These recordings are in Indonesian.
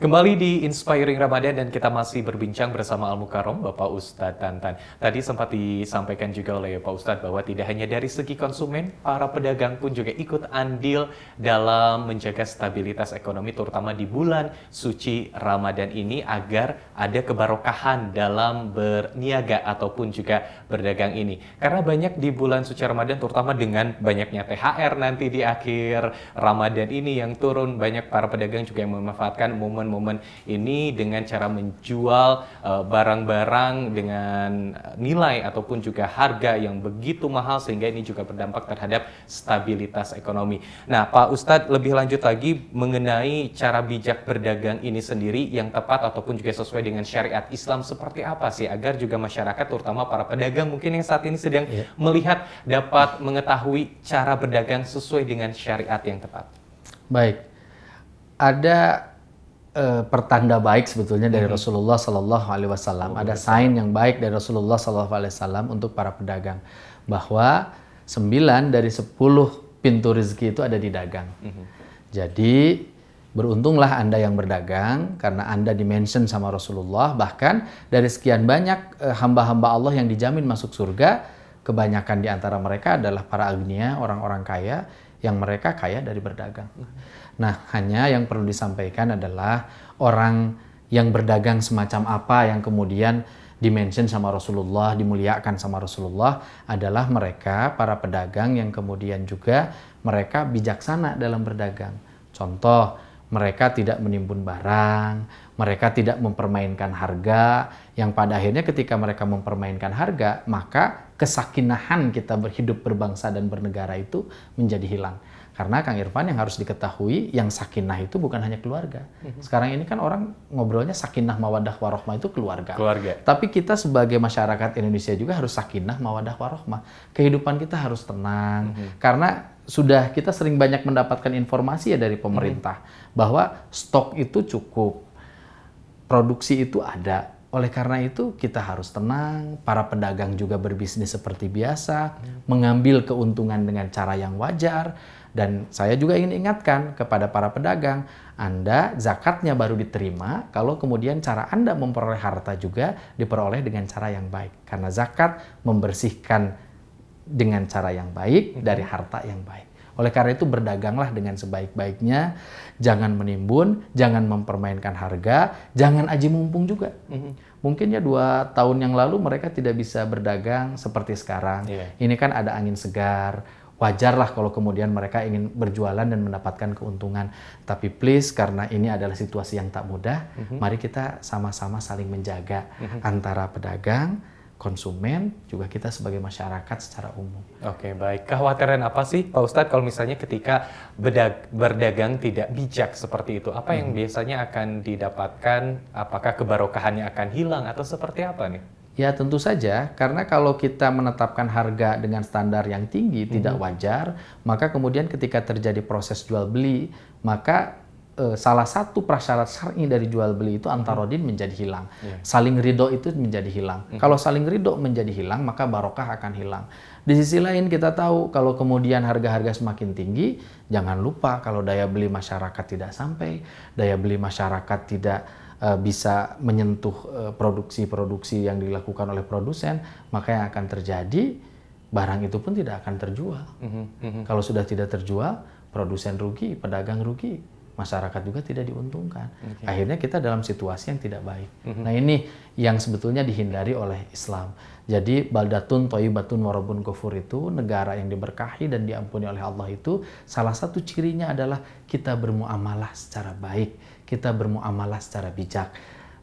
Kembali di Inspiring Ramadan dan kita masih berbincang bersama Al Mukarrom, Bapak Ustadz Tantan. Tadi sempat disampaikan juga oleh Pak Ustadz bahwa tidak hanya dari segi konsumen, para pedagang pun juga ikut andil dalam menjaga stabilitas ekonomi, terutama di bulan suci Ramadan ini agar ada kebarokahan dalam berniaga ataupun juga berdagang ini. Karena banyak di bulan suci Ramadan, terutama dengan banyaknya THR nanti di akhir Ramadan ini yang turun, banyak para pedagang juga yang memanfaatkan momen ini dengan cara menjual barang-barang dengan nilai ataupun juga harga yang begitu mahal sehingga ini juga berdampak terhadap stabilitas ekonomi. Nah, Pak Ustadz lebih lanjut lagi mengenai cara bijak berdagang ini sendiri yang tepat ataupun juga sesuai dengan syariat Islam seperti apa sih agar juga masyarakat terutama para pedagang mungkin yang saat ini sedang melihat dapat mengetahui cara berdagang sesuai dengan syariat yang tepat. Baik, ada pertanda baik sebetulnya dari Rasulullah Sallallahu Alaihi Wasallam. Ada sign yang baik dari Rasulullah Sallallahu Alaihi Wasallam untuk para pedagang bahwa 9 dari 10 pintu rezeki itu ada di dagang. Jadi beruntunglah Anda yang berdagang karena Anda dimention sama Rasulullah. Bahkan dari sekian banyak hamba-hamba Allah yang dijamin masuk surga, kebanyakan di antara mereka adalah para agniya, orang-orang kaya yang mereka kaya dari berdagang. Nah, hanya yang perlu disampaikan adalah orang yang berdagang semacam apa yang kemudian dimention sama Rasulullah, dimuliakan sama Rasulullah adalah mereka, para pedagang yang kemudian juga mereka bijaksana dalam berdagang. Contoh, mereka tidak menimbun barang, mereka tidak mempermainkan harga, yang pada akhirnya ketika mereka mempermainkan harga, maka kesakinahan kita berhidup berbangsa dan bernegara itu menjadi hilang. Karena Kang Irfan yang harus diketahui, yang sakinah itu bukan hanya keluarga. Sekarang ini kan orang ngobrolnya sakinah mawadah warohmah itu keluarga. Tapi kita sebagai masyarakat Indonesia juga harus sakinah mawadah warohmah. Kehidupan kita harus tenang. Karena sudah kita sering banyak mendapatkan informasi ya dari pemerintah bahwa stok itu cukup, produksi itu ada. Oleh karena itu kita harus tenang, para pedagang juga berbisnis seperti biasa, mengambil keuntungan dengan cara yang wajar. Dan saya juga ingin ingatkan kepada para pedagang, Anda zakatnya baru diterima kalau kemudian cara Anda memperoleh harta juga diperoleh dengan cara yang baik. Karena zakat membersihkan dengan cara yang baik dari harta yang baik. Oleh karena itu berdaganglah dengan sebaik-baiknya, jangan menimbun, jangan mempermainkan harga, jangan aji mumpung juga. Mungkin ya 2 tahun yang lalu mereka tidak bisa berdagang seperti sekarang. Ini kan ada angin segar. Wajarlah kalau kemudian mereka ingin berjualan dan mendapatkan keuntungan. Tapi please, karena ini adalah situasi yang tak mudah, mari kita sama-sama saling menjaga antara pedagang, konsumen, juga kita sebagai masyarakat secara umum. Oke, baik. Kekhawatiran apa sih Pak Ustadz kalau misalnya ketika berdagang tidak bijak seperti itu? Apa yang biasanya akan didapatkan? Apakah kebarokahannya akan hilang atau seperti apa nih? Ya tentu saja, karena kalau kita menetapkan harga dengan standar yang tinggi, tidak wajar, maka kemudian ketika terjadi proses jual beli, maka salah satu prasyarat syar'i dari jual beli itu antarodin menjadi hilang. Saling ridho itu menjadi hilang. Kalau saling ridho menjadi hilang, maka barokah akan hilang. Di sisi lain kita tahu kalau kemudian harga-harga semakin tinggi, jangan lupa kalau daya beli masyarakat tidak sampai, daya beli masyarakat tidak bisa menyentuh produksi-produksi yang dilakukan oleh produsen, maka yang akan terjadi barang itu pun tidak akan terjual. Kalau sudah tidak terjual, produsen rugi, pedagang rugi, masyarakat juga tidak diuntungkan. Akhirnya kita dalam situasi yang tidak baik. Nah ini yang sebetulnya dihindari oleh Islam. Jadi baldatun thayyibatun warabun ghafur itu negara yang diberkahi dan diampuni oleh Allah itu salah satu cirinya adalah kita bermuamalah secara baik, kita bermuamalah secara bijak.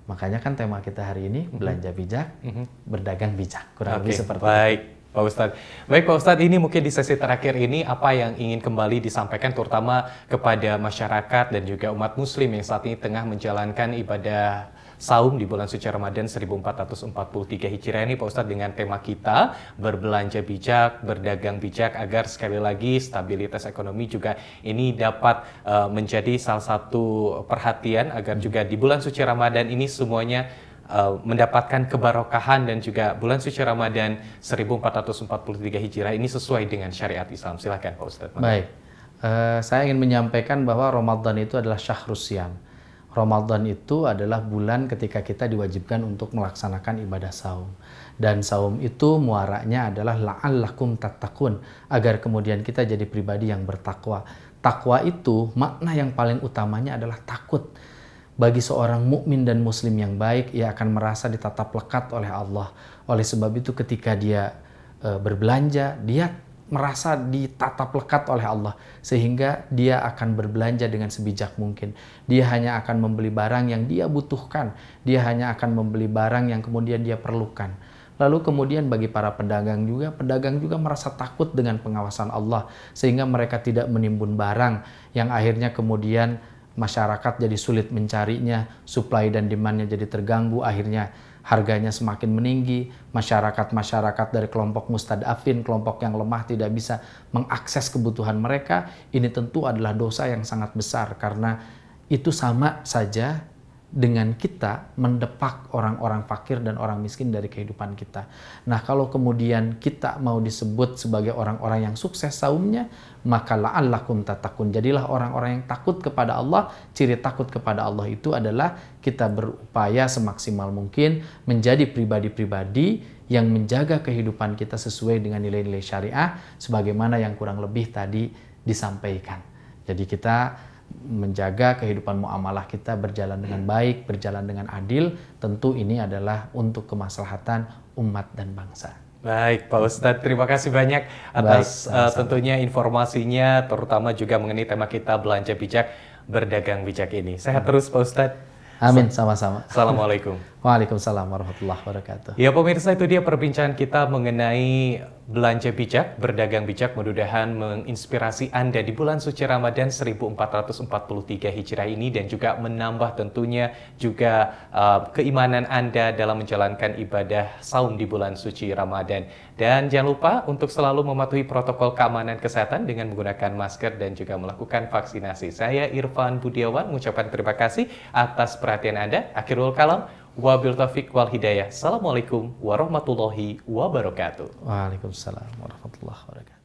Makanya kan tema kita hari ini belanja bijak, berdagang bijak. Kurang lebih seperti baik. itu. Pak Ustadz. Baik Pak Ustadz, ini mungkin di sesi terakhir ini apa yang ingin kembali disampaikan terutama kepada masyarakat dan juga umat muslim yang saat ini tengah menjalankan ibadah saum di bulan suci Ramadan 1443 Hijriah ini Pak Ustadz dengan tema kita berbelanja bijak, berdagang bijak agar sekali lagi stabilitas ekonomi juga ini dapat menjadi salah satu perhatian agar juga di bulan suci Ramadan ini semuanya mendapatkan kebarokahan dan juga bulan suci Ramadan 1443 Hijriah ini sesuai dengan syariat Islam. Silakan Pak Ustadz. Baik, saya ingin menyampaikan bahwa Ramadan itu adalah syahrus siyam. Ramadan itu adalah bulan ketika kita diwajibkan untuk melaksanakan ibadah saum. Dan saum itu muaranya adalah la'allakum tattaqun, agar kemudian kita jadi pribadi yang bertakwa. Takwa itu makna yang paling utamanya adalah takut. Bagi seorang mukmin dan muslim yang baik, ia akan merasa ditatap lekat oleh Allah. Oleh sebab itu ketika dia berbelanja, dia merasa ditatap lekat oleh Allah, sehingga dia akan berbelanja dengan sebijak mungkin. Dia hanya akan membeli barang yang dia butuhkan, dia hanya akan membeli barang yang kemudian dia perlukan. Lalu kemudian bagi para pedagang juga merasa takut dengan pengawasan Allah, sehingga mereka tidak menimbun barang yang akhirnya kemudian masyarakat jadi sulit mencarinya, supply dan demand-nya jadi terganggu, akhirnya harganya semakin meninggi, masyarakat dari kelompok mustadafin, kelompok yang lemah tidak bisa mengakses kebutuhan mereka. Ini tentu adalah dosa yang sangat besar, karena itu sama saja dengan kita mendepak orang-orang fakir dan orang miskin dari kehidupan kita. Nah, kalau kemudian kita mau disebut sebagai orang-orang yang sukses saumnya, maka la'allakum tattaqun. Jadilah orang-orang yang takut kepada Allah. Ciri takut kepada Allah itu adalah kita berupaya semaksimal mungkin menjadi pribadi-pribadi yang menjaga kehidupan kita sesuai dengan nilai-nilai syariah, sebagaimana yang kurang lebih tadi disampaikan. Jadi kita menjaga kehidupan muamalah kita berjalan dengan baik, berjalan dengan adil, tentu ini adalah untuk kemaslahatan umat dan bangsa. Baik, Pak Ustadz, terima kasih banyak atas tentunya informasinya, terutama juga mengenai tema kita belanja bijak, berdagang bijak ini. Sehat terus, Pak Ustadz. Amin, sama-sama. Assalamualaikum. Waalaikumsalam warahmatullahi wabarakatuh. Ya pemirsa, itu dia perbincangan kita mengenai belanja bijak, berdagang bijak, mudah-mudahan menginspirasi Anda di bulan suci Ramadan 1443 Hijrah ini, dan juga menambah tentunya juga keimanan Anda dalam menjalankan ibadah saum di bulan suci Ramadan. Dan jangan lupa untuk selalu mematuhi protokol keamanan kesehatan dengan menggunakan masker dan juga melakukan vaksinasi. Saya Irfan Budiawan mengucapkan terima kasih atas perhatian Anda. Akhirul kalam. Wabil taufiq wal hidayah. Assalamualaikum warahmatullahi wabarakatuh. Waalaikumsalam warahmatullahi wabarakatuh.